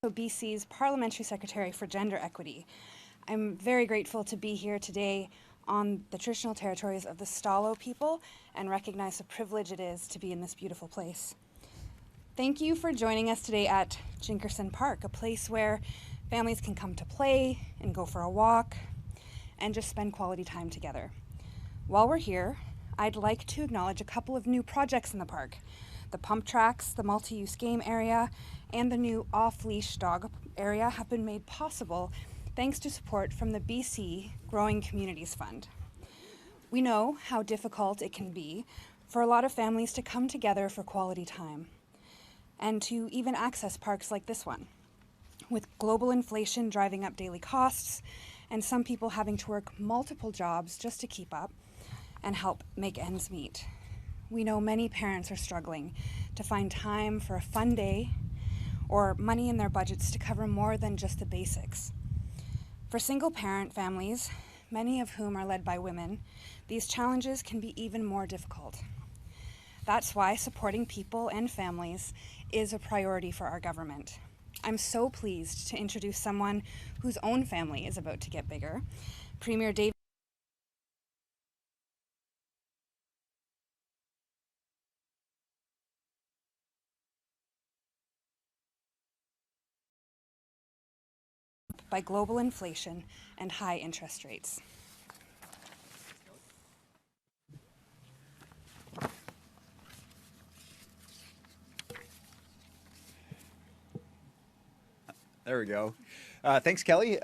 BC's Parliamentary Secretary for Gender Equity. I'm very grateful to be here today on the traditional territories of the Stalo people and recognize the privilege it is to be in this beautiful place. Thank you for joining us today at Jinkerson Park, a place where families can come to play and go for a walk and just spend quality time together. While we're here, I'd like to acknowledge a couple of new projects in the park. The pump tracks, the multi-use game area, and the new off-leash dog area have been made possible thanks to support from the BC Growing Communities Fund. We know how difficult it can be for a lot of families to come together for quality time and to even access parks like this one. With global inflation driving up daily costs and some people having to work multiple jobs just to keep up and help make ends meet. We know many parents are struggling to find time for a fun day or money in their budgets to cover more than just the basics. For single parent families, many of whom are led by women, these challenges can be even more difficult. That's why supporting people and families is a priority for our government. I'm so pleased to introduce someone whose own family is about to get bigger, Premier David by global inflation and high interest rates. There we go. Thanks, Kelli.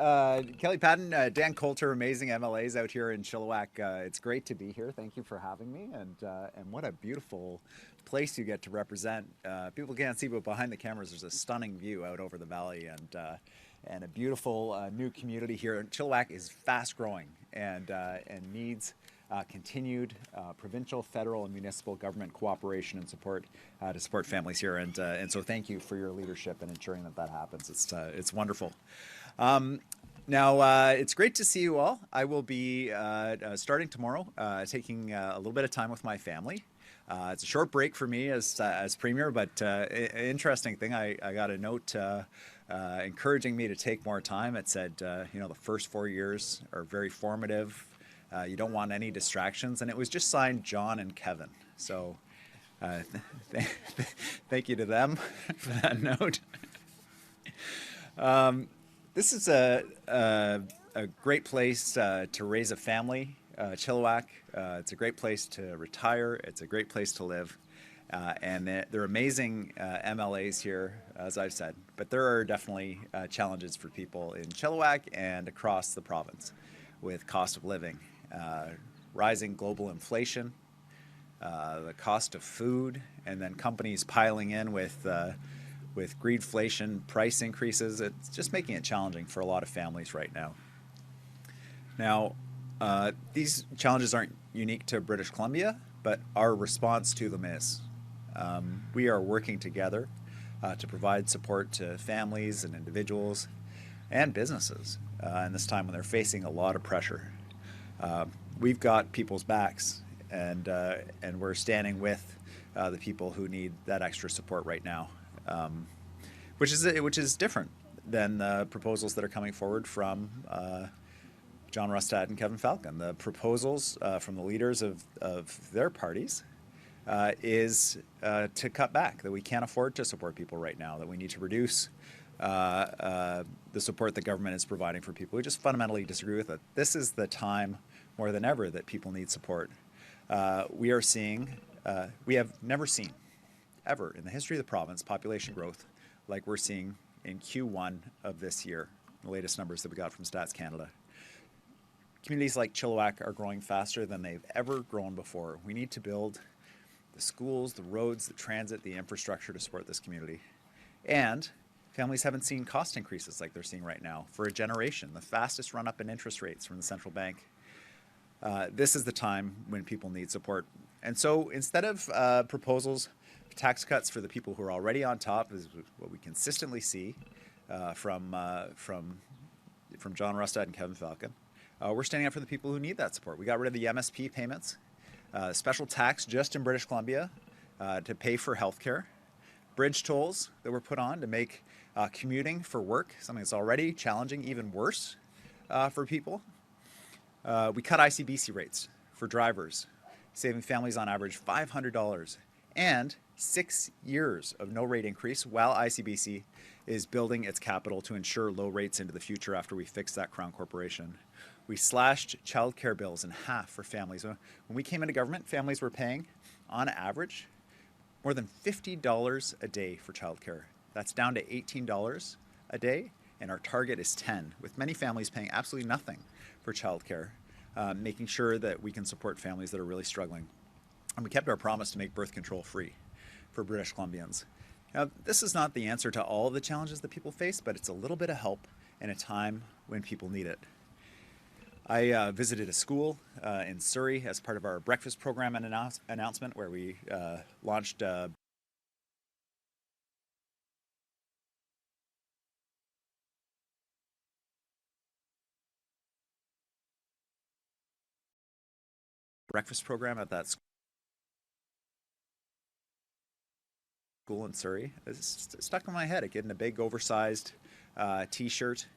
Kelli, Paddon, Dan Coulter, amazing MLAs out here in Chilliwack. It's great to be here. Thank you for having me. And what a beautiful place you get to represent. People can't see, but behind the cameras, there's a stunning view out over the valley and a beautiful new community here. Chilliwack is fast growing and needs continued provincial, federal, and municipal government cooperation and support to support families here. And so thank you for your leadership in ensuring that that happens. It's wonderful. Now, it's great to see you all. I will be starting tomorrow, taking a little bit of time with my family. It's a short break for me as Premier, but interesting thing, I got a note encouraging me to take more time. It said, you know, the first 4 years are very formative. You don't want any distractions, and it was just signed John and Kevin. So thank you to them for that note. This is a great place to raise a family, Chilliwack. It's a great place to retire. It's a great place to live. And they're amazing MLAs here, as I've said. But there are definitely challenges for people in Chilliwack and across the province with cost of living. Rising global inflation, the cost of food, and then companies piling in with greedflation price increases. It's just making it challenging for a lot of families right now. Now, these challenges aren't unique to British Columbia, but our response to them is. We are working together to provide support to families and individuals and businesses in this time when they're facing a lot of pressure. We've got people's backs, and we're standing with the people who need that extra support right now, which is different than the proposals that are coming forward from John Rustad and Kevin Falcon. The proposals from the leaders of their parties is to cut back, that we can't afford to support people right now, that we need to reduce the support the government is providing for people. We just fundamentally disagree with it. This is the time more than ever that people need support. We are seeing, we have never seen ever in the history of the province population growth like we're seeing in Q1 of this year, the latest numbers that we got from Stats Canada. Communities like Chilliwack are growing faster than they've ever grown before. We need to build the schools, the roads, the transit, the infrastructure to support this community. And families haven't seen cost increases like they're seeing right now for a generation, the fastest run up in interest rates from the central bank. This is the time when people need support. And so instead of proposals, tax cuts for the people who are already on top is what we consistently see from John Rustad and Kevin Falcon. We're standing up for the people who need that support. We got rid of the MSP payments, special tax just in British Columbia to pay for healthcare. bridge tolls that were put on to make commuting for work, something that's already challenging, even worse for people. We cut ICBC rates for drivers, saving families on average $500, and 6 years of no rate increase while ICBC is building its capital to ensure low rates into the future after we fix that Crown Corporation. We slashed childcare bills in half for families. When we came into government, families were paying, on average, more than $50 a day for childcare. That's down to $18 a day, and our target is $10, with many families paying absolutely nothing for childcare, making sure that we can support families that are really struggling. And we kept our promise to make birth control free for British Columbians. Now, this is not the answer to all of the challenges that people face, but it's a little bit of help in a time when people need it. I visited a school in Surrey as part of our breakfast program and announcement where we launched breakfast program at that school in Surrey. It's stuck in my head. I get in a big oversized t-shirt.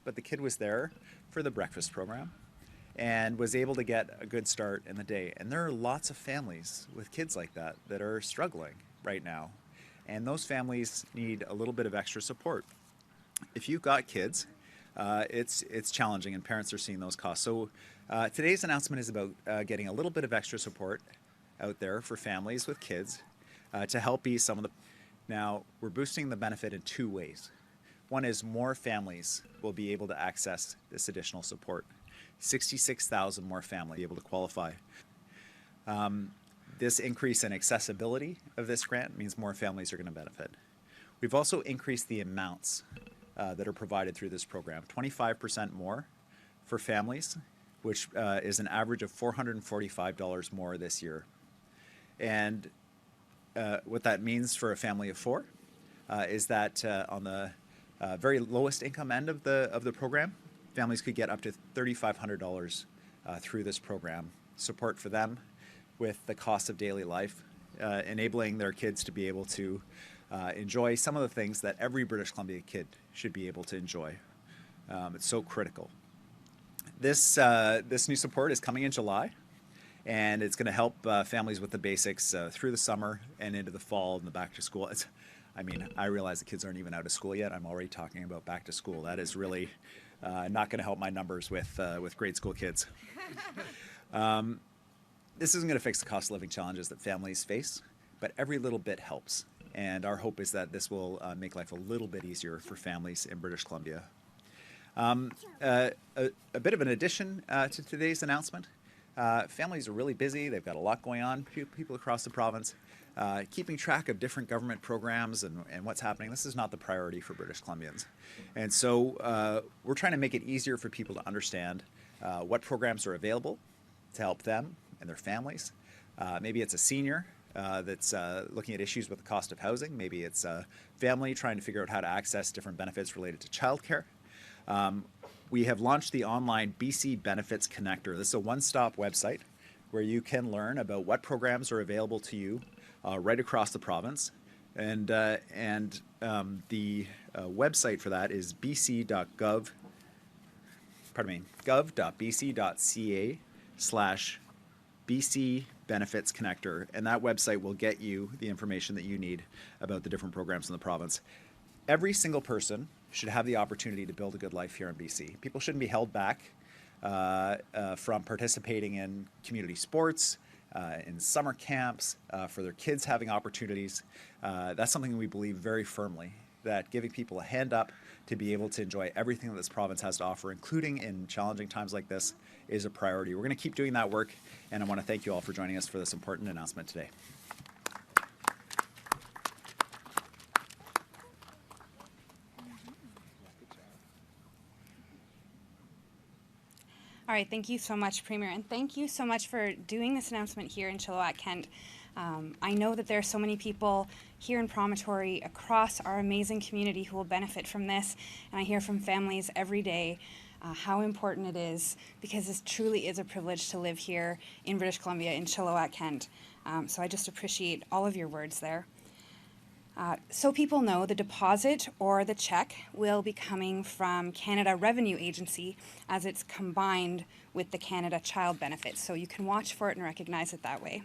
But the kid was there for the breakfast program and was able to get a good start in the day. And there are lots of families with kids like that that are struggling right now. And those families need a little bit of extra support. If you've got kids, it's challenging, and parents are seeing those costs. So today's announcement is about getting a little bit of extra support out there for families with kids to help ease some of the... Now, we're boosting the benefit in two ways. One is more families will be able to access this additional support. 66,000 more families able to qualify. This increase in accessibility of this grant means more families are going to benefit. We've also increased the amounts that are provided through this program, 25% more for families, which is an average of $445 more this year. And what that means for a family of four is that on the very lowest income end of the program, families could get up to $3,500 through this program. Support for them with the cost of daily life, enabling their kids to be able to enjoy some of the things that every British Columbia kid should be able to enjoy. It's so critical. This new support is coming in July, and it's going to help families with the basics through the summer and into the fall and the back to school. I realize the kids aren't even out of school yet. I'm already talking about back to school. That is really not going to help my numbers with grade school kids. This isn't going to fix the cost of living challenges that families face, but every little bit helps. And our hope is that this will make life a little bit easier for families in British Columbia. A bit of an addition to today's announcement. Families are really busy. They've got a lot going on, people across the province. Keeping track of different government programs and what's happening, this is not the priority for British Columbians. And so we're trying to make it easier for people to understand what programs are available to help them and their families. Maybe it's a senior that's looking at issues with the cost of housing. Maybe it's a family trying to figure out how to access different benefits related to childcare. We have launched the online BC Benefits Connector. This is a one-stop website where you can learn about what programs are available to you right across the province. And the website for that is gov.bc.ca/BC Benefits Connector. And that website will get you the information that you need about the different programs in the province. Every single person should have the opportunity to build a good life here in BC. People shouldn't be held back from participating in community sports, in summer camps, for their kids having opportunities. That's something we believe very firmly that giving people a hand up to be able to enjoy everything that this province has to offer, including in challenging times like this, is a priority. We're going to keep doing that work, and I want to thank you all for joining us for this important announcement today. All right, thank you so much, Premier, and thank you so much for doing this announcement here in Chilliwack, Kent. I know that there are so many people here in Promontory across our amazing community who will benefit from this, and I hear from families every day how important it is, because this truly is a privilege to live here in British Columbia, in Chilliwack, Kent. So I just appreciate all of your words there. So people know, the deposit or the check will be coming from Canada Revenue Agency as it's combined with the Canada Child Benefit. So you can watch for it and recognize it that way.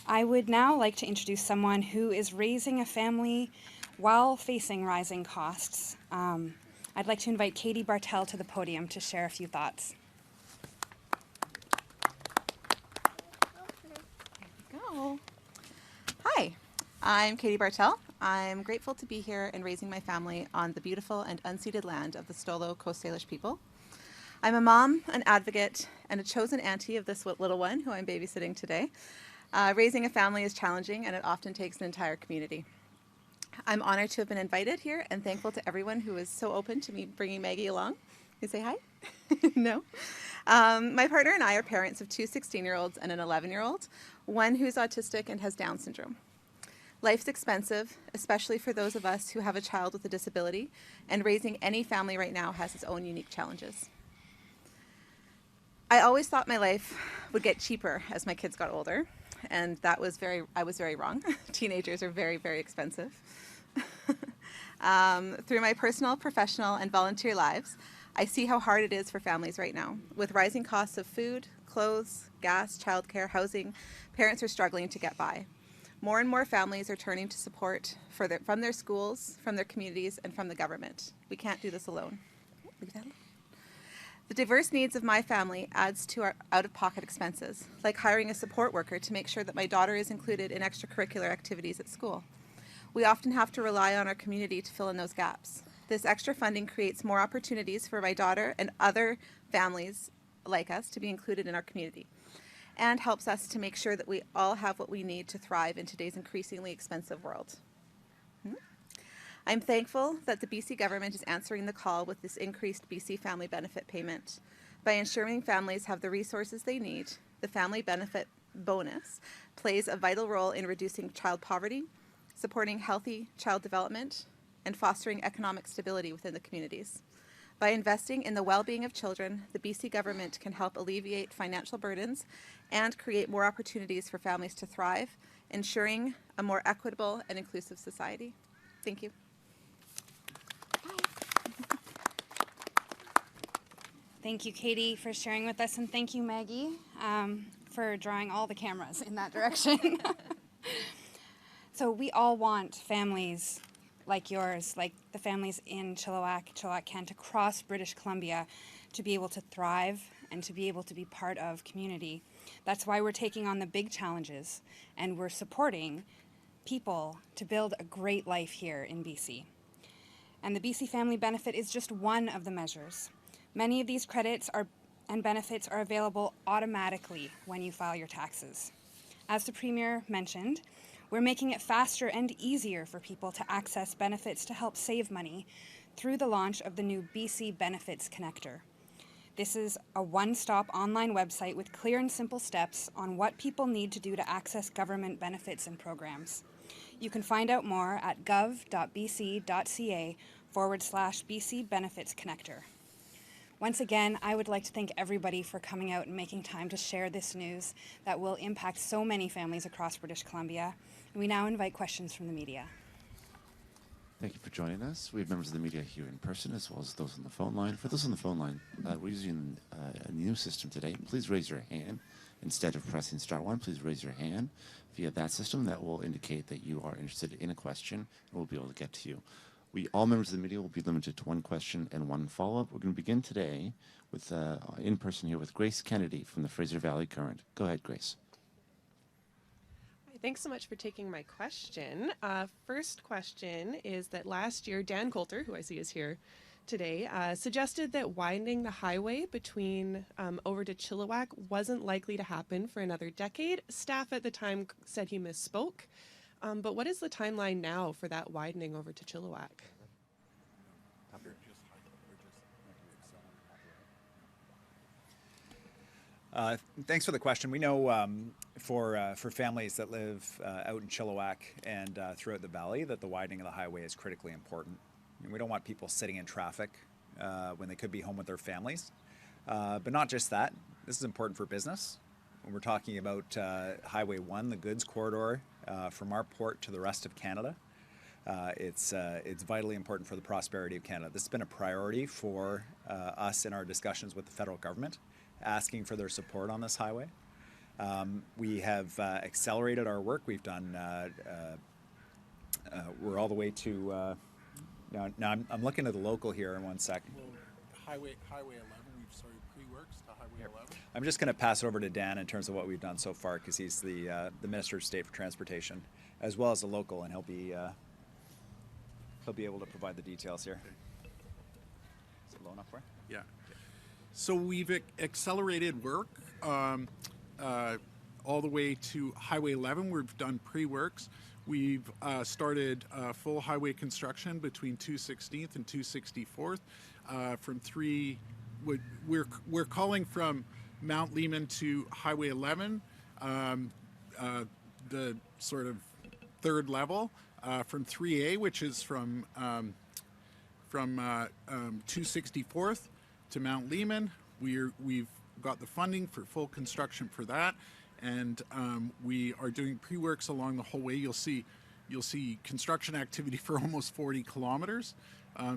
I would now like to introduce someone who is raising a family while facing rising costs. I'd like to invite Katie Bartel to the podium to share a few thoughts. There we go. Hi. I'm Katie Bartel. I'm grateful to be here and raising my family on the beautiful and unceded land of the Stolo Coast Salish people. I'm a mom, an advocate, and a chosen auntie of this little one who I'm babysitting today. Raising a family is challenging, and it often takes an entire community. I'm honored to have been invited here and thankful to everyone who was so open to me bringing Maggie along. You say hi? No? My partner and I are parents of two 16-year-olds and an 11-year-old, one who's autistic and has Down syndrome. Life's expensive, especially for those of us who have a child with a disability, and raising any family right now has its own unique challenges. I always thought my life would get cheaper as my kids got older, and I was very wrong. Teenagers are very, very expensive. Through my personal, professional, and volunteer lives, I see how hard it is for families right now. With rising costs of food, clothes, gas, childcare, housing, parents are struggling to get by. More and more families are turning to support from their schools, from their communities, and from the government. We can't do this alone. The diverse needs of my family adds to our out-of-pocket expenses, like hiring a support worker to make sure that my daughter is included in extracurricular activities at school. We often have to rely on our community to fill in those gaps. This extra funding creates more opportunities for my daughter and other families like us to be included in our community, and helps us to make sure that we all have what we need to thrive in today's increasingly expensive world. I'm thankful that the BC government is answering the call with this increased BC family benefit payment. By ensuring families have the resources they need, the family benefit bonus plays a vital role in reducing child poverty, supporting healthy child development, and fostering economic stability within the communities. By investing in the well-being of children, the BC government can help alleviate financial burdens and create more opportunities for families to thrive, ensuring a more equitable and inclusive society. Thank you. Thank you, Katie, for sharing with us, and thank you, Maggie, for drawing all the cameras in that direction. So we all want families like yours, like the families in Chilliwack, Kent, across British Columbia, to be able to thrive and to be able to be part of community. That's why we're taking on the big challenges, and we're supporting people to build a great life here in BC. And the BC Family Benefit is just one of the measures. Many of these credits and benefits are available automatically when you file your taxes. As the Premier mentioned, we're making it faster and easier for people to access benefits to help save money through the launch of the new BC Benefits Connector. This is a one-stop online website with clear and simple steps on what people need to do to access government benefits and programs. You can find out more at gov.bc.ca/BC Benefits Connector. Once again, I would like to thank everybody for coming out and making time to share this news that will impact so many families across British Columbia. And we now invite questions from the media. Thank you for joining us. We have members of the media here in person as well as those on the phone line. For those on the phone line, we're using a new system today. Please raise your hand. Instead of pressing *1, please raise your hand via that system. That will indicate that you are interested in a question, and we'll be able to get to you. All members of the media will be limited to one question and one follow-up. We're going to begin today with in person here with Grace Kennedy from the Fraser Valley Current. Go ahead, Grace. Thanks so much for taking my question. First question is that last year, Dan Coulter, who I see is here today, suggested that widening the highway between over to Chilliwack wasn't likely to happen for another decade. Staff at the time said he misspoke. But what is the timeline now for that widening over to Chilliwack? Thanks for the question. We know for families that live out in Chilliwack and throughout the valley that the widening of the highway is critically important. I mean, we don't want people sitting in traffic when they could be home with their families. But not just that. This is important for business. When we're talking about Highway 1, the goods corridor from our port to the rest of Canada, it's vitally important for the prosperity of Canada. This has been a priority for us in our discussions with the federal government, asking for their support on this highway. We have accelerated our work. We've done, we're all the way to, now I'm looking at the local here in 1 second. Well, Highway 11, we've started pre-works to Highway 11. I'm just going to pass it over to Dan in terms of what we've done so far, because he's the Minister of State for Transportation, as well as the local, and he'll be able to provide the details here. Is it low enough for you? Yeah. So we've accelerated work all the way to Highway 11. We've done pre-works. We've started full highway construction between 216th and 264th. We're calling from Mount Lehman to Highway 11, the sort of third level, from 3A, which is from 264th to Mount Lehman. We've got the funding for full construction for that, and we are doing pre-works along the whole way. You'll see construction activity for almost 40 kilometers.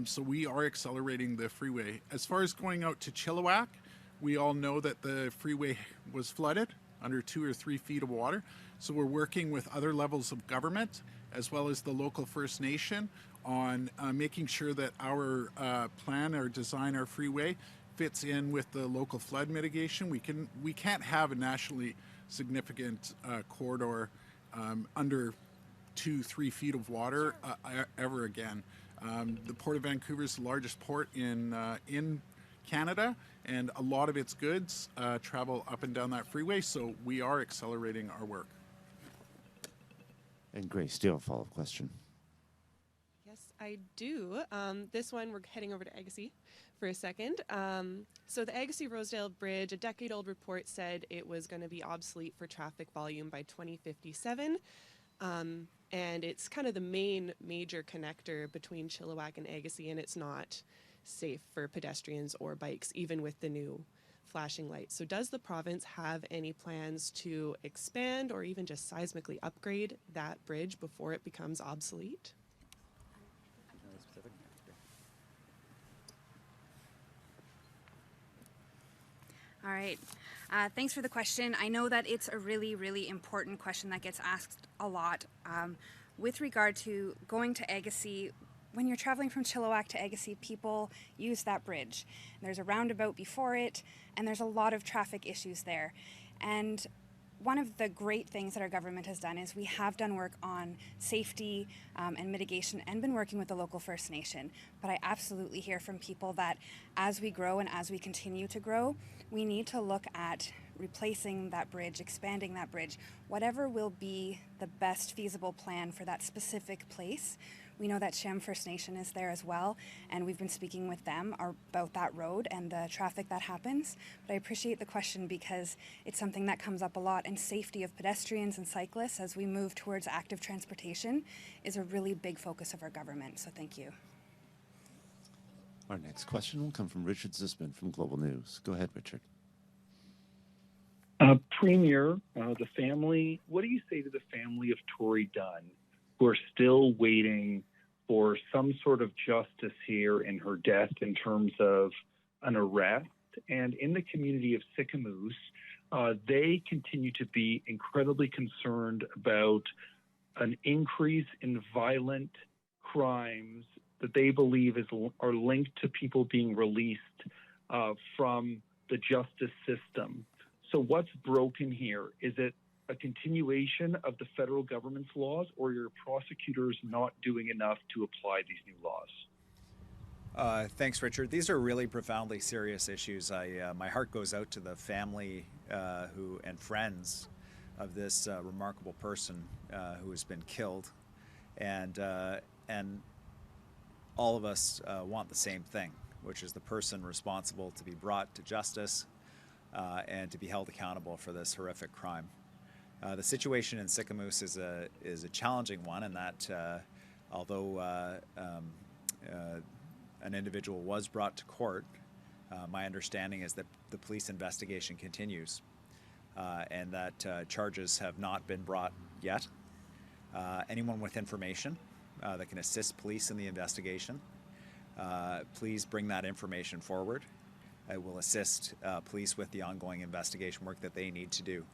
So we are accelerating the freeway. As far as going out to Chilliwack, we all know that the freeway was flooded under 2 or 3 feet of water. So we're working with other levels of government, as well as the local First Nation, on making sure that our plan, our design, our freeway fits in with the local flood mitigation. We can't have a nationally significant corridor under 2-3 feet of water ever again. The Port of Vancouver is the largest port in Canada, and a lot of its goods travel up and down that freeway, so we are accelerating our work. And Grace, do you have a follow-up question? Yes, I do. This one, we're heading over to Agassiz for a second. So the Agassiz-Rosedale Bridge, a decade-old report said it was going to be obsolete for traffic volume by 2057. And it's kind of the main major connector between Chilliwack and Agassiz, and it's not safe for pedestrians or bikes, even with the new flashing lights. So does the province have any plans to expand or even just seismically upgrade that bridge before it becomes obsolete? All right. Thanks for the question. I know that it's a really, really important question that gets asked a lot. With regard to going to Agassiz, when you're traveling from Chilliwack to Agassiz, people use that bridge. There's a roundabout before it, and there's a lot of traffic issues there. And one of the great things that our government has done is we have done work on safety and mitigation and been working with the local First Nation. But I absolutely hear from people that as we grow and as we continue to grow, we need to look at replacing that bridge, expanding that bridge, whatever will be the best feasible plan for that specific place. We know that Shem First Nation is there as well, and we've been speaking with them about that road and the traffic that happens. But I appreciate the question because it's something that comes up a lot, and safety of pedestrians and cyclists as we move towards active transportation is a really big focus of our government, so thank you. Our next question will come from Richard Zisman from Global News. Go ahead, Richard. Premier, the family, what do you say to the family of Tory Dunn, who are still waiting for some sort of justice here in her death in terms of an arrest? And in the community of Sicamous, they continue to be incredibly concerned about an increase in violent crimes that they believe are linked to people being released from the justice system. So what's broken here? Is it a continuation of the federal government's laws, or are your prosecutors not doing enough to apply these new laws? Thanks, Richard. These are really profoundly serious issues. My heart goes out to the family and friends of this remarkable person who has been killed, and all of us want the same thing, which is the person responsible to be brought to justice and to be held accountable for this horrific crime. The situation in Sicamous is a challenging one, in that although an individual was brought to court, my understanding is that the police investigation continues, and that charges have not been brought yet. Anyone with information that can assist police in the investigation, please bring that information forward. I will assist police with the ongoing investigation work that they need to do.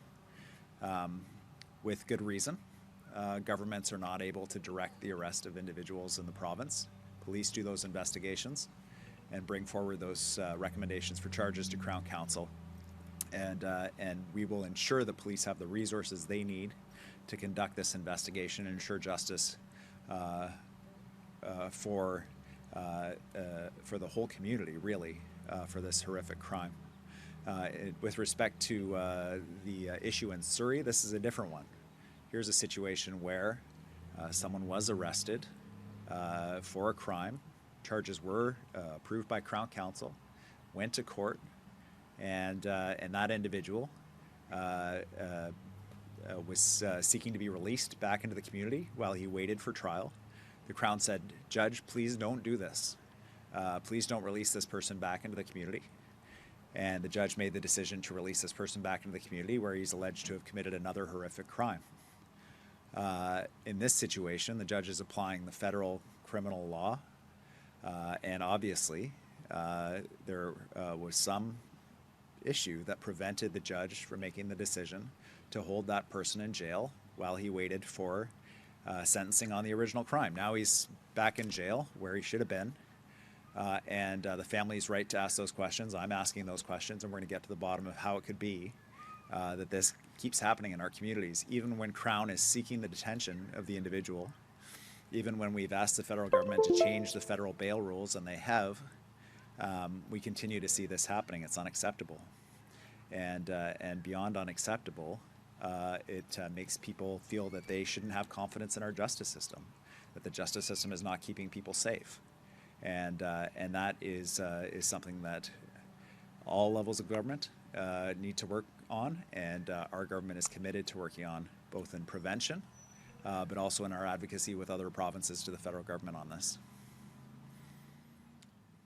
With good reason, governments are not able to direct the arrest of individuals in the province. Police do those investigations and bring forward those recommendations for charges to Crown Counsel. And we will ensure that police have the resources they need to conduct this investigation and ensure justice for the whole community, really, for this horrific crime. With respect to the issue in Surrey, this is a different one. Here's a situation where someone was arrested for a crime. Charges were approved by Crown Counsel, went to court, and that individual was seeking to be released back into the community while he waited for trial. The Crown said, "Judge, please don't do this. Please don't release this person back into the community." And the judge made the decision to release this person back into the community, where he's alleged to have committed another horrific crime. In this situation, the judge is applying the federal criminal law, and obviously there was some issue that prevented the judge from making the decision to hold that person in jail while he waited for sentencing on the original crime. Now he's back in jail where he should have been, and the family's right to ask those questions. I'm asking those questions, and we're going to get to the bottom of how it could be that this keeps happening in our communities, even when Crown is seeking the detention of the individual, even when we've asked the federal government to change the federal bail rules, and they have. We continue to see this happening. It's unacceptable, and beyond unacceptable, it makes people feel that they shouldn't have confidence in our justice system, that the justice system is not keeping people safe, and that is something that all levels of government need to work on, and our government is committed to working on, both in prevention, but also in our advocacy with other provinces to the federal government on this.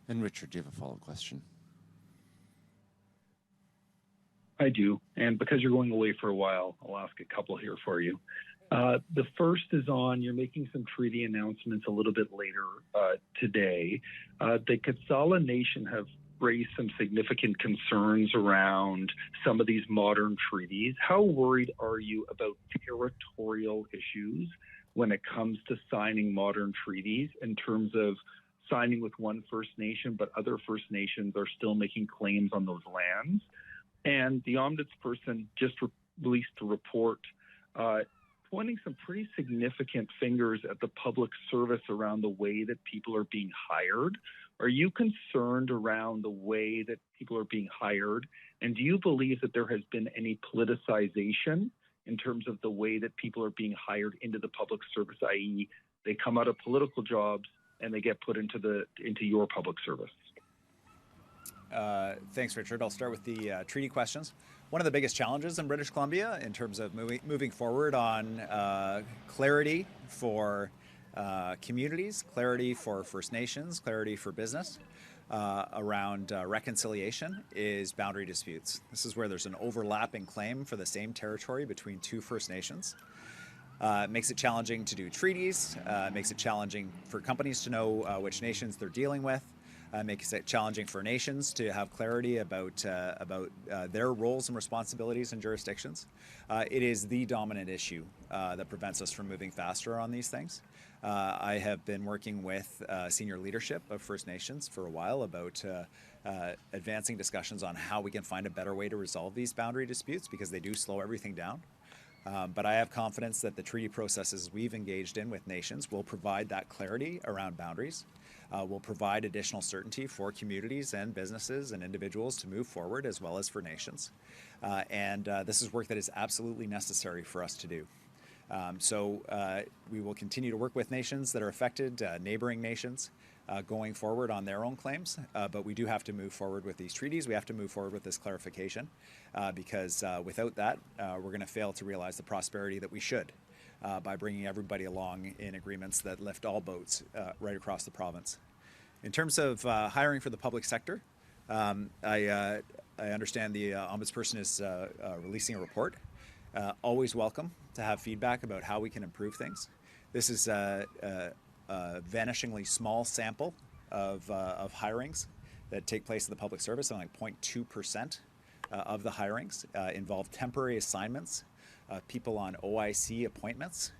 And Richard, do you have a follow-up question? I do, and because you're going away for a while, I'll ask a couple here for you. The first is on, you're making some treaty announcements a little bit later today. The Katsala Nation have raised some significant concerns around some of these modern treaties. How worried are you about territorial issues when it comes to signing modern treaties, in terms of signing with one First Nation, but other First Nations are still making claims on those lands? And the ombudsperson just released a report pointing some pretty significant fingers at the public service around the way that people are being hired. Are you concerned around the way that people are being hired? And do you believe that there has been any politicization in terms of the way that people are being hired into the public service, i.e. they come out of political jobs and they get put into your public service? Thanks, Richard. I'll start with the treaty questions. One of the biggest challenges in British Columbia in terms of moving forward on clarity for communities, clarity for First Nations, clarity for business around reconciliation is boundary disputes. This is where there's an overlapping claim for the same territory between two First Nations. It makes it challenging to do treaties, makes it challenging for companies to know which nations they're dealing with. Makes it challenging for nations to have clarity about their roles and responsibilities and jurisdictions. It is the dominant issue that prevents us from moving faster on these things. I have been working with senior leadership of First Nations for a while about advancing discussions on how we can find a better way to resolve these boundary disputes, because they do slow everything down. But I have confidence that the treaty processes we've engaged in with nations will provide that clarity around boundaries, will provide additional certainty for communities and businesses and individuals to move forward, as well as for nations. And this is work that is absolutely necessary for us to do. So we will continue to work with nations that are affected, neighboring nations, going forward on their own claims. But we do have to move forward with these treaties. We have to move forward with this clarification because without that, we're going to fail to realize the prosperity that we should by bringing everybody along in agreements that lift all boats right across the province. In terms of hiring for the public sector, I understand the Ombudsperson is releasing a report. Always welcome to have feedback about how we can improve things. This is a vanishingly small sample of hirings that take place in the public service, only 0.2% of the hirings involve temporary assignments, people on OIC appointments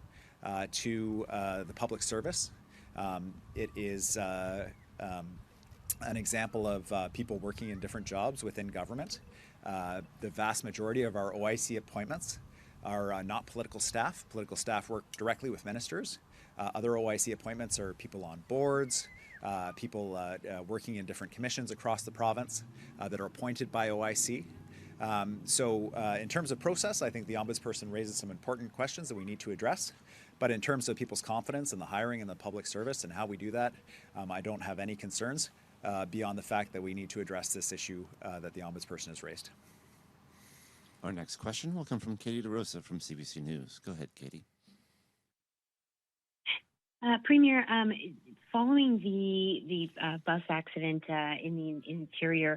to the public service. It is an example of people working in different jobs within government. The vast majority of our OIC appointments are not political staff. Political staff work directly with ministers. Other OIC appointments are people on boards, people working in different commissions across the province that are appointed by OIC. So in terms of process, I think the Ombudsperson raises some important questions that we need to address. But in terms of people's confidence in the hiring in the public service and how we do that, I don't have any concerns beyond the fact that we need to address this issue that the Ombudsperson has raised. Our next question will come from Katie DeRosa from CBC News. Go ahead, Katie. Premier, following the bus accident in the interior,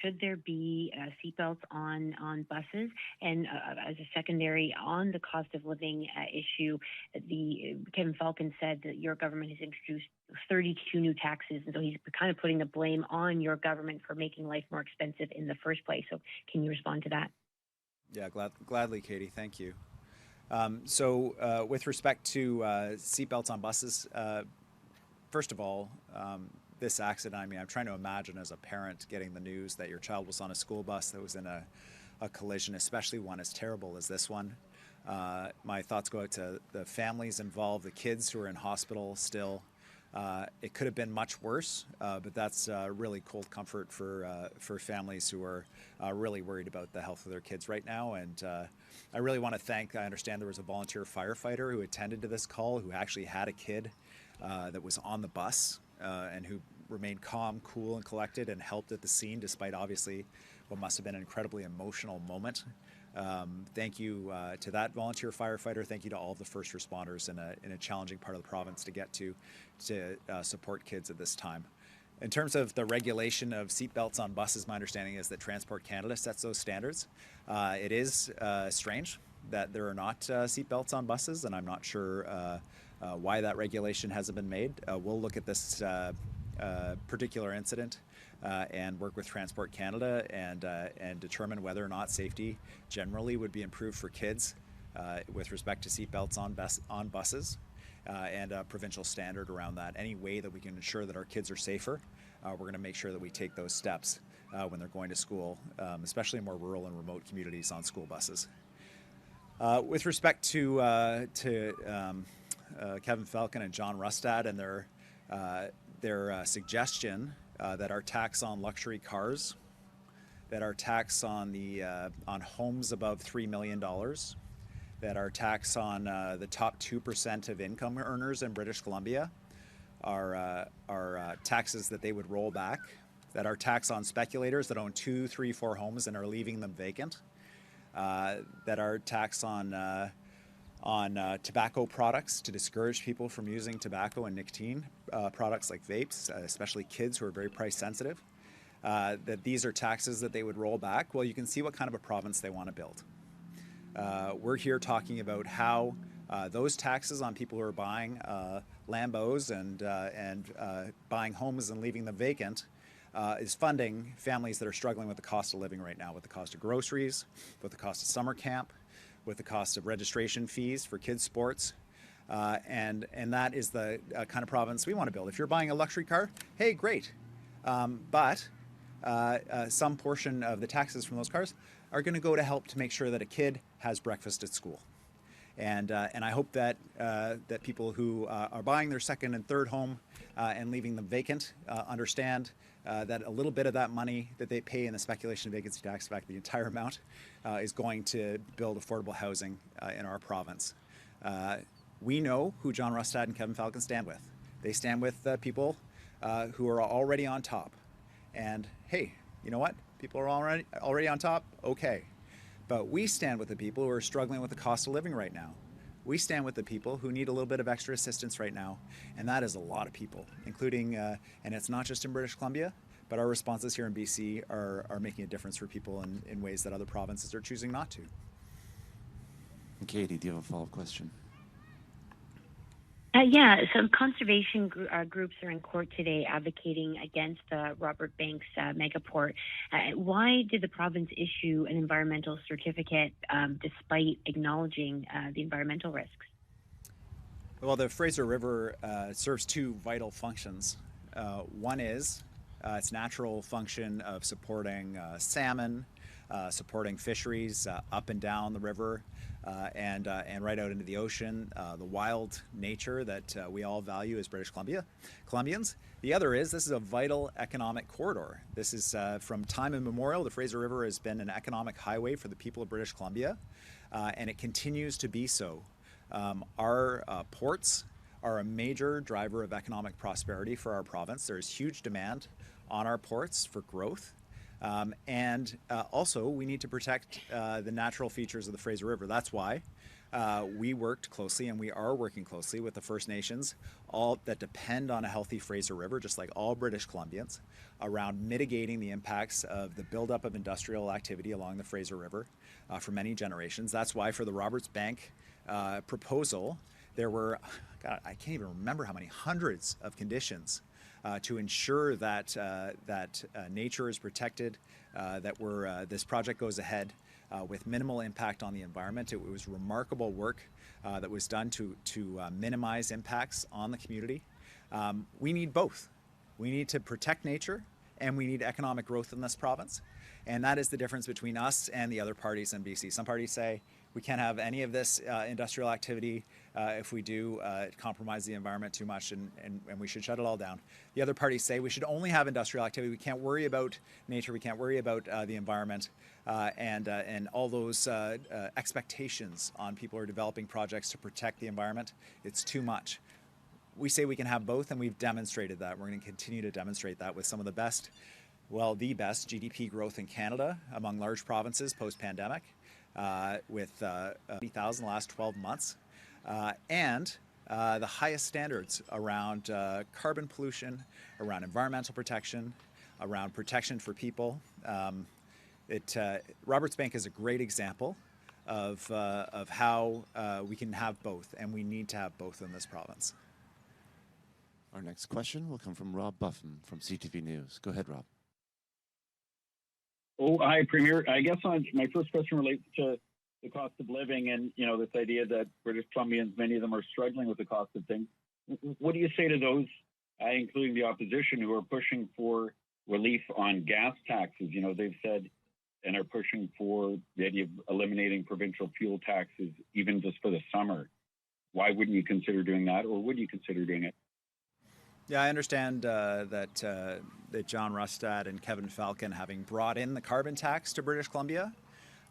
should there be seatbelts on buses? And as a secondary on the cost of living issue, Kevin Falcon said that your government has introduced 32 new taxes, and so he's kind of putting the blame on your government for making life more expensive in the first place. So can you respond to that? Yeah, gladly, Katie. Thank you. So with respect to seatbelts on buses, first of all, this accident, I mean, I'm trying to imagine as a parent getting the news that your child was on a school bus that was in a collision, especially one as terrible as this one. My thoughts go out to the families involved, the kids who are in hospital still. It could have been much worse, but that's really cold comfort for families who are really worried about the health of their kids right now. And I really want to thank, I understand there was a volunteer firefighter who attended to this call, who actually had a kid that was on the bus and who remained calm, cool, and collected and helped at the scene despite obviously what must have been an incredibly emotional moment. Thank you to that volunteer firefighter. Thank you to all of the first responders in a challenging part of the province to get to support kids at this time. In terms of the regulation of seatbelts on buses, my understanding is that Transport Canada sets those standards. It is strange that there are not seatbelts on buses, and I'm not sure why that regulation hasn't been made. We'll look at this particular incident and work with Transport Canada and determine whether or not safety generally would be improved for kids with respect to seatbelts on buses and a provincial standard around that. Any way that we can ensure that our kids are safer, we're going to make sure that we take those steps when they're going to school, especially in more rural and remote communities on school buses. With respect to Kevin Falcon and John Rustad and their suggestion that our tax on luxury cars, that our tax on on homes above $3 million, that our tax on the top 2% of income earners in British Columbia are taxes that they would roll back, that our tax on speculators that own 2, 3, 4 homes and are leaving them vacant, that our tax on tobacco products to discourage people from using tobacco and nicotine products like vapes, especially kids who are very price sensitive, that these are taxes that they would roll back. Well, you can see what kind of a province they want to build. We're here talking about how those taxes on people who are buying Lambos and buying homes and leaving them vacant is funding families that are struggling with the cost of living right now, with the cost of groceries, with the cost of summer camp, with the cost of registration fees for kids' sports. And that is the kind of province we want to build. If you're buying a luxury car, hey, great. But some portion of the taxes from those cars are going to go to help to make sure that a kid has breakfast at school. And I hope that that people who are buying their second and third home and leaving them vacant understand that a little bit of that money that they pay in the speculation and vacancy tax, in fact, the entire amount, is going to build affordable housing in our province. We know who John Rustad and Kevin Falcon stand with. They stand with people who are already on top. And hey, you know what? People are already on top. Okay. But we stand with the people who are struggling with the cost of living right now. We stand with the people who need a little bit of extra assistance right now. And that is a lot of people, including, and it's not just in British Columbia, but our responses here in BC are making a difference for people in ways that other provinces are choosing not to. Katie, do you have a follow-up question? Yeah, so conservation groups are in court today advocating against the Robert Banks megaport. Why did the province issue an environmental certificate despite acknowledging the environmental risks? Well, the Fraser River serves two vital functions. One is its natural function of supporting salmon, supporting fisheries up and down the river, and right out into the ocean, the wild nature that we all value as British Columbians. The other is this is a vital economic corridor. This is from time immemorial, the Fraser River has been an economic highway for the people of British Columbia, and it continues to be so. Our ports are a major driver of economic prosperity for our province. There's huge demand on our ports for growth. And also, we need to protect the natural features of the Fraser River. That's why we worked closely, and we are working closely with the First Nations, all that depend on a healthy Fraser River, just like all British Columbians, around mitigating the impacts of the buildup of industrial activity along the Fraser River for many generations. That's why for the Roberts Bank proposal, there were, God, I can't even remember how many hundreds of conditions to ensure that nature is protected, that this project goes ahead with minimal impact on the environment. It was remarkable work that was done to minimize impacts on the community. We need both. We need to protect nature, and we need economic growth in this province. And that is the difference between us and the other parties in BC. Some parties say we can't have any of this industrial activity. If we do, compromise the environment too much, and we should shut it all down. The other parties say we should only have industrial activity. We can't worry about nature. We can't worry about the environment, and all those expectations on people who are developing projects to protect the environment. It's too much. We say we can have both, and we've demonstrated that. We're going to continue to demonstrate that with some of the best, well, the best GDP growth in Canada among large provinces post-pandemic, with 80,000 the last 12 months. And the highest standards around carbon pollution, around environmental protection, around protection for people. Roberts Bank is a great example of how we can have both, and we need to have both in this province. Our next question will come from Rob Buffin from CTV News. Go ahead, Rob. Oh, hi, Premier. I guess my first question relates to the cost of living and, this idea that British Columbians, many of them are struggling with the cost of things. What do you say to those, including the opposition, who are pushing for relief on gas taxes? They've said and are pushing for the idea of eliminating provincial fuel taxes, even just for the summer. Why wouldn't you consider doing that, or would you consider doing it? Yeah, I understand that John Rustad and Kevin Falcon, having brought in the carbon tax to British Columbia,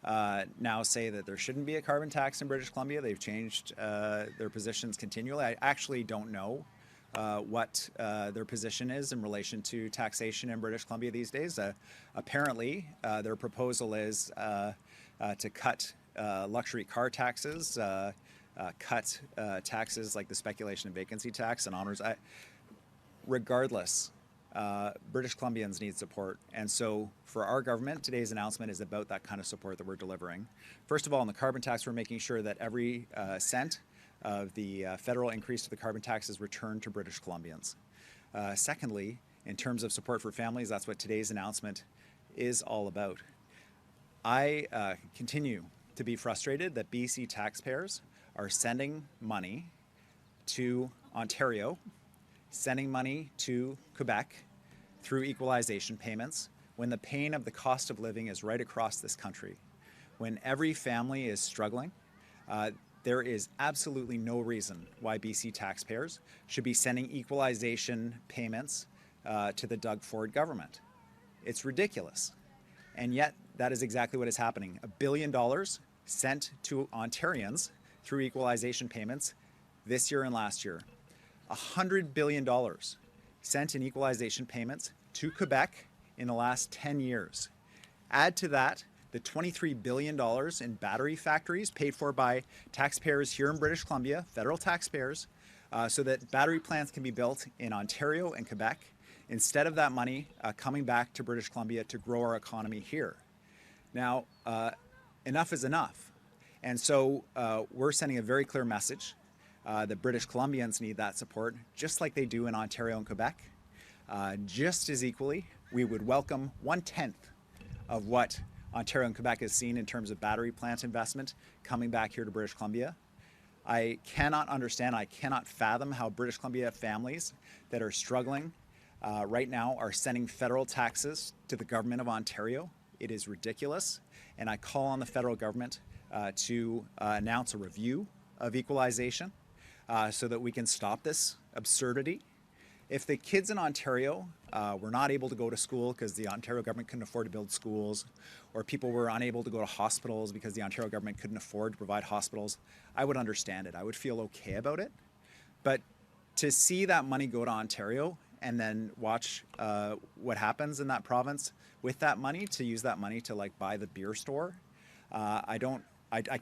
now say that there shouldn't be a carbon tax in British Columbia. They've changed their positions continually. I actually don't know what their position is in relation to taxation in British Columbia these days. Apparently, their proposal is to cut luxury car taxes, cut taxes like the speculation and vacancy tax and honors. Regardless, British Columbians need support. And so for our government, today's announcement is about that kind of support that we're delivering. First of all, on the carbon tax, we're making sure that every cent of the federal increase to the carbon tax is returned to British Columbians. Secondly, in terms of support for families, that's what today's announcement is all about. I continue to be frustrated that BC taxpayers are sending money to Ontario, sending money to Quebec through equalization payments when the pain of the cost of living is right across this country. when every family is struggling, there is absolutely no reason why BC taxpayers should be sending equalization payments to the Doug Ford government. It's ridiculous. And yet, that is exactly what is happening. $1 billion sent to Ontarians through equalization payments this year and last year. $100 billion sent in equalization payments to Quebec in the last 10 years. Add to that the $23 billion in battery factories paid for by taxpayers here in British Columbia, federal taxpayers, so that battery plants can be built in Ontario and Quebec, instead of that money coming back to British Columbia to grow our economy here. Now, enough is enough. And so we're sending a very clear message that British Columbians need that support, just like they do in Ontario and Quebec. Just as equally, we would welcome 1/10 of what Ontario and Quebec has seen in terms of battery plant investment coming back here to British Columbia. I cannot understand, I cannot fathom how British Columbia families that are struggling right now are sending federal taxes to the government of Ontario. It is ridiculous, and I call on the federal government to announce a review of equalization so that we can stop this absurdity. If the kids in Ontario were not able to go to school because the Ontario government couldn't afford to build schools, or people were unable to go to hospitals because the Ontario government couldn't afford to provide hospitals, I would understand it. I would feel okay about it. But to see that money go to Ontario and then watch what happens in that province with that money, to use that money to like buy the beer store, I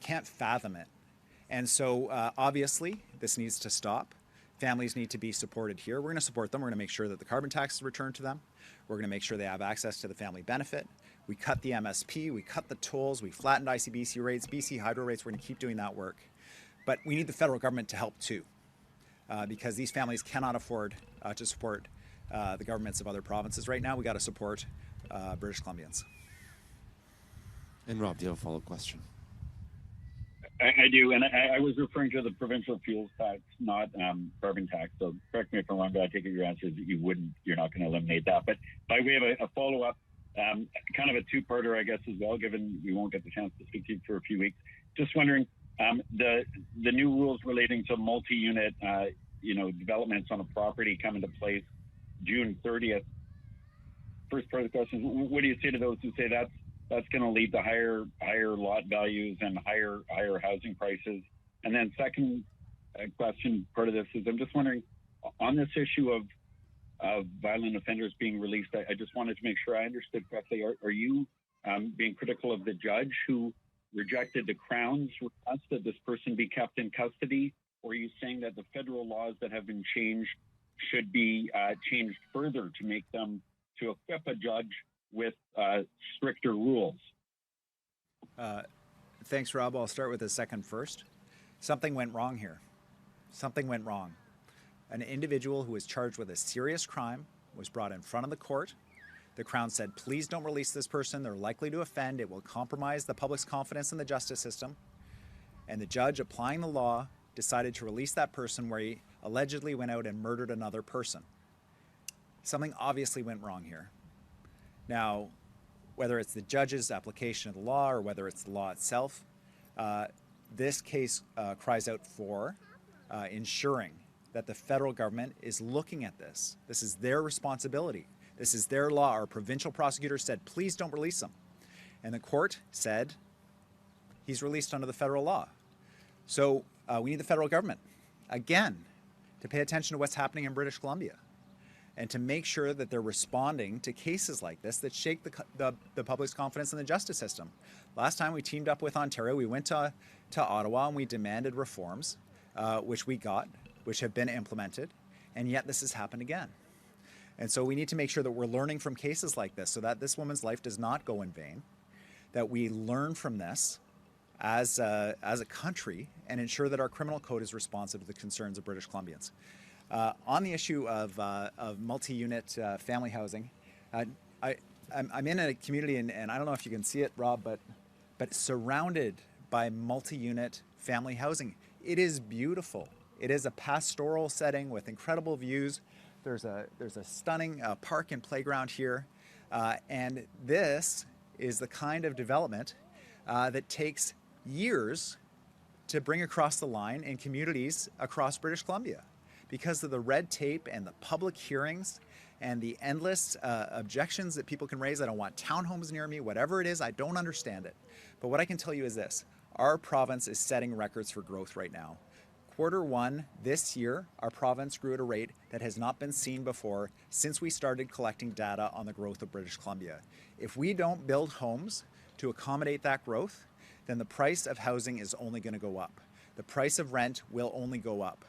can't fathom it. And so obviously this needs to stop. Families need to be supported here. We're going to support them. We're going to make sure that the carbon tax is returned to them. We're going to make sure they have access to the family benefit. We cut the MSP, we cut the tolls, we flattened ICBC rates, BC hydro rates. We're going to keep doing that work. But we need the federal government to help too, because these families cannot afford to support the governments of other provinces right now. We got to support British Columbians. And Rob, do you have a follow-up question? I do, and I was referring to the provincial fuels tax, not carbon tax. So correct me if I'm wrong, but I take it your answer is that you're not going to eliminate that. But by way of a follow-up, kind of a two-parter, I guess, as well, given we won't get the chance to speak to you for a few weeks. Just wondering, the new rules relating to multi-unit, developments on a property come into place June 30th. First part of the question is, what do you say to those who say that's going to lead to higher lot values and higher housing prices? And then second question, part of this is, I'm just wondering, on this issue of violent offenders being released, I just wanted to make sure I understood correctly. Are you being critical of the judge who rejected the Crown's request that this person be kept in custody? Or are you saying that the federal laws that have been changed should be changed further to equip a judge with stricter rules? Thanks, Rob. I'll start with the second first. Something went wrong here. Something went wrong. An individual who was charged with a serious crime was brought in front of the court. The Crown said, please don't release this person. They're likely to offend. It will compromise the public's confidence in the justice system. And the judge, applying the law, decided to release that person where he allegedly went out and murdered another person. Something obviously went wrong here. Now, whether it's the judge's application of the law or whether it's the law itself, this case cries out for ensuring that the federal government is looking at this. This is their responsibility. This is their law. Our provincial prosecutor said, please don't release him. And the court said, he's released under the federal law. So we need the federal government, again, to pay attention to what's happening in British Columbia and to make sure that they're responding to cases like this that shake the public's confidence in the justice system. Last time we teamed up with Ontario, we went to Ottawa and we demanded reforms, which we got, which have been implemented, and yet this has happened again. And so we need to make sure that we're learning from cases like this so that this woman's life does not go in vain, that we learn from this as a country and ensure that our criminal code is responsive to the concerns of British Columbians. On the issue of multi-unit family housing, I'm in a community, and I don't know if you can see it, Rob, but surrounded by multi-unit family housing. It is beautiful. It is a pastoral setting with incredible views. There's a stunning park and playground here, and this is the kind of development that takes years to bring across the line in communities across British Columbia because of the red tape and the public hearings and the endless objections that people can raise. I don't want townhomes near me, whatever it is, I don't understand it. But what I can tell you is this, our province is setting records for growth right now. Q1 this year, our province grew at a rate that has not been seen before since we started collecting data on the growth of British Columbia. If we don't build homes to accommodate that growth, then the price of housing is only going to go up. The price of rent will only go up.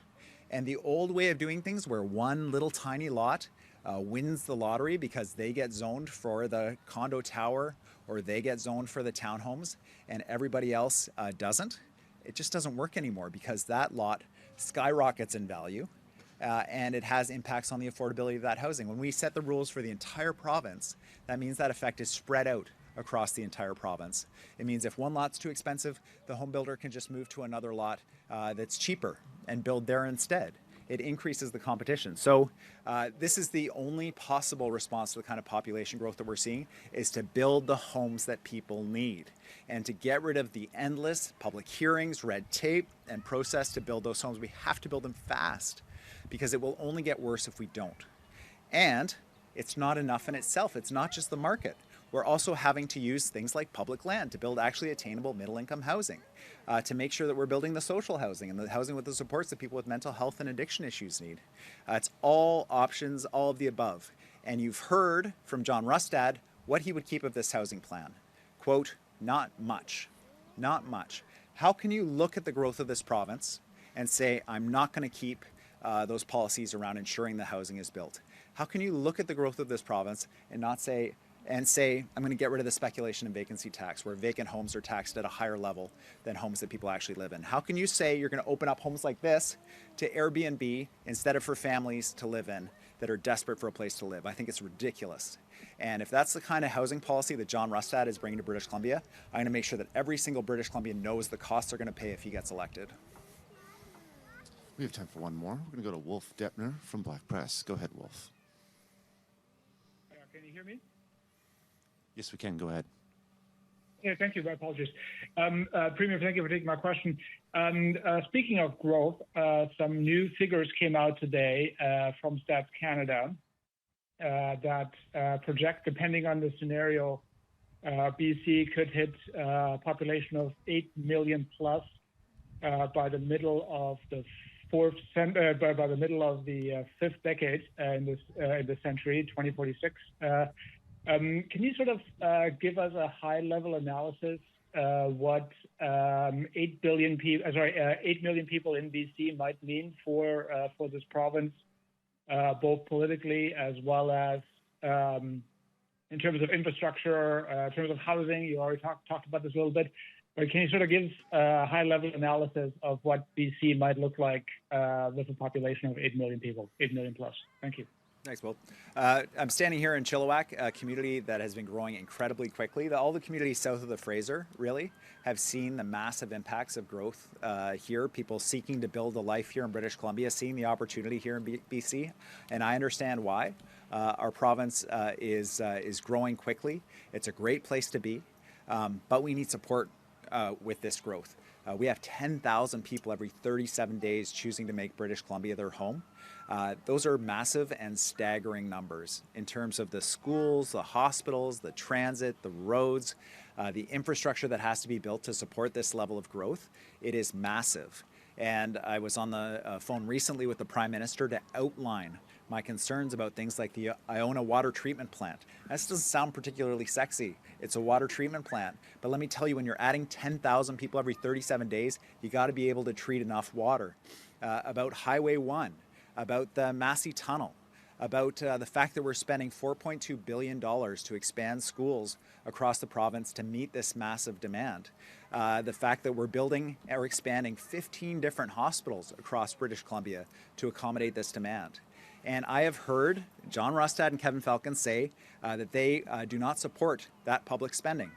And the old way of doing things, where one little tiny lot wins the lottery because they get zoned for the condo tower or they get zoned for the townhomes and everybody else doesn't, it just doesn't work anymore because that lot skyrockets in value and it has impacts on the affordability of that housing. When we set the rules for the entire province, that means that effect is spread out across the entire province. It means if one lot's too expensive, the home builder can just move to another lot that's cheaper and build there instead. It increases the competition. So this is the only possible response to the kind of population growth that we're seeing, is to build the homes that people need and to get rid of the endless public hearings, red tape, and process to build those homes. We have to build them fast because it will only get worse if we don't. And it's not enough in itself. It's not just the market. We're also having to use things like public land to build actually attainable middle-income housing, to make sure that we're building the social housing and the housing with the supports that people with mental health and addiction issues need. It's all options, all of the above. And you've heard from John Rustad what he would keep of this housing plan. Quote, not much, not much. How can you look at the growth of this province and say, I'm not going to keep those policies around ensuring the housing is built? How can you look at the growth of this province and not say, I'm going to get rid of the speculation and vacancy tax, where vacant homes are taxed at a higher level than homes that people actually live in? How can you say you're going to open up homes like this to Airbnb instead of for families to live in that are desperate for a place to live? I think it's ridiculous. And if that's the kind of housing policy that John Rustad is bringing to British Columbia, I'm going to make sure that every single British Columbian knows the costs they're going to pay if he gets elected. We have time for one more. We're going to go to Wolf Deppner from Black Press. Go ahead, Wolf. Can you hear me? Yes, we can. Go ahead. Yeah, thank you. My apologies. Premier, thank you for taking my question. Speaking of growth, some new figures came out today from Stats Canada that project, depending on the scenario, BC could hit a population of 8 million plus by the middle of the by the middle of the fifth decade in this century, 2046. Can you sort of give us a high-level analysis what 8 million people in BC might mean for this province, both politically as well as in terms of infrastructure, in terms of housing? You already talked about this a little bit. But can you sort of give a high-level analysis of what BC might look like with a population of 8 million people, 8 million plus? Thank you. Thanks, Will. I'm standing here in Chilliwack, a community that has been growing incredibly quickly. All the communities south of the Fraser, really, have seen the massive impacts of growth here. People seeking to build a life here in British Columbia, seeing the opportunity here in BC, and I understand why. Our province is growing quickly. It's a great place to be, but we need support with this growth. We have 10,000 people every 37 days choosing to make British Columbia their home. Those are massive and staggering numbers in terms of the schools, the hospitals, the transit, the roads, the infrastructure that has to be built to support this level of growth. It is massive. And I was on the phone recently with the Prime Minister to outline my concerns about things like the Iona water treatment plant. That doesn't sound particularly sexy. It's a water treatment plant. But let me tell you, when you're adding 10,000 people every 37 days, you got to be able to treat enough water. About Highway 1, about the Massey Tunnel, about the fact that we're spending $4.2 billion to expand schools across the province to meet this massive demand. The fact that we're building or expanding 15 different hospitals across British Columbia to accommodate this demand. And I have heard John Rustad and Kevin Falcon say that they do not support that public spending,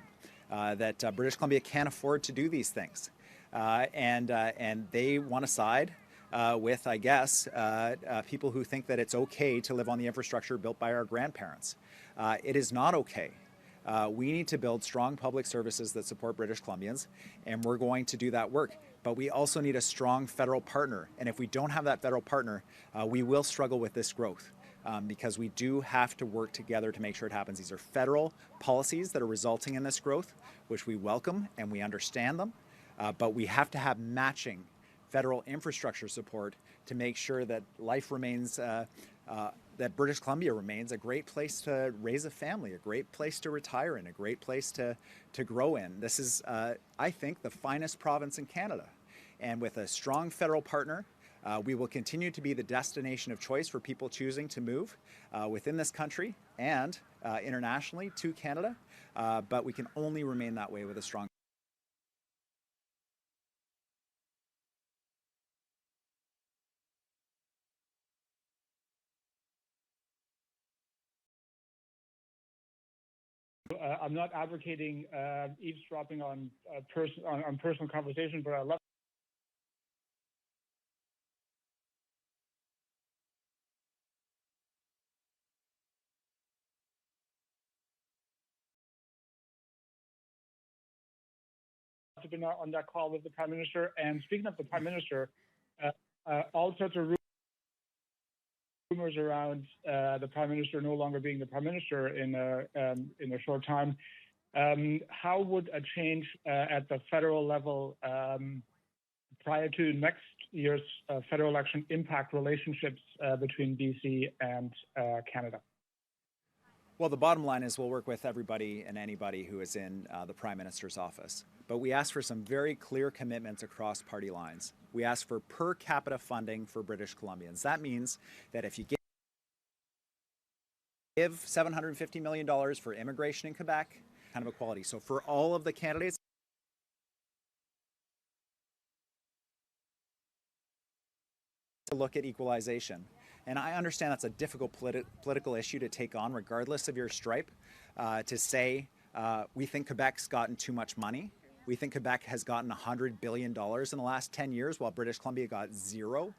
that British Columbia can't afford to do these things. And they want to side with, I guess, people who think that it's okay to live on the infrastructure built by our grandparents. It is not okay. We need to build strong public services that support British Columbians, and we're going to do that work. But we also need a strong federal partner. And if we don't have that federal partner, we will struggle with this growth. Because we do have to work together to make sure it happens. These are federal policies that are resulting in this growth, which we welcome and we understand them, but we have to have matching federal infrastructure support to make sure that life remains, that British Columbia remains a great place to raise a family, a great place to retire in, a great place to grow in. This is, I think, the finest province in Canada. And with a strong federal partner, we will continue to be the destination of choice for people choosing to move within this country and internationally to Canada, but we can only remain that way with a strong I'm not advocating eavesdropping on personal conversation, but I love to be on that call with the Prime Minister. And speaking of the Prime Minister, all sorts of rumors around the Prime Minister no longer being the Prime Minister in a short time. How would a change at the federal level prior to next year's federal election impact relationships between BC and Canada? Well, the bottom line is we'll work with everybody and anybody who is in the Prime Minister's office. But we ask for some very clear commitments across party lines. We ask for per capita funding for British Columbians. That means that if you give $750 million for immigration in Quebec, kind of equality. So for all of the candidates, to look at equalization. And I understand that's a difficult political issue to take on, regardless of your stripe, to say we think Quebec's gotten too much money. We think Quebec has gotten $100 billion in the last 10 years, while British Columbia got zero.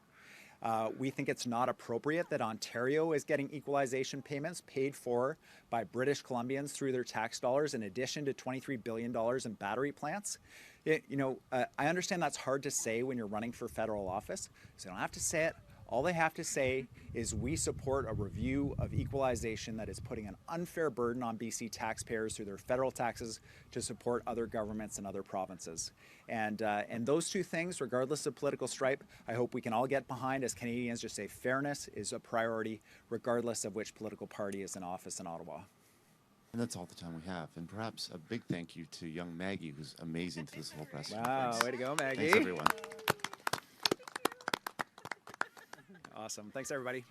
We think it's not appropriate that Ontario is getting equalization payments paid for by British Columbians through their tax dollars, in addition to $23 billion in battery plants. I understand that's hard to say when you're running for federal office, so you don't have to say it. All they have to say is we support a review of equalization that is putting an unfair burden on BC taxpayers through their federal taxes to support other governments and other provinces. And those two things, regardless of political stripe, I hope we can all get behind as Canadians. Just say fairness is a priority, regardless of which political party is in office in Ottawa. And that's all the time we have. And perhaps a big thank you to young Maggie, who's amazing to this whole press conference. Wow, way to go, Maggie. Thanks, everyone. Awesome. Thanks, everybody.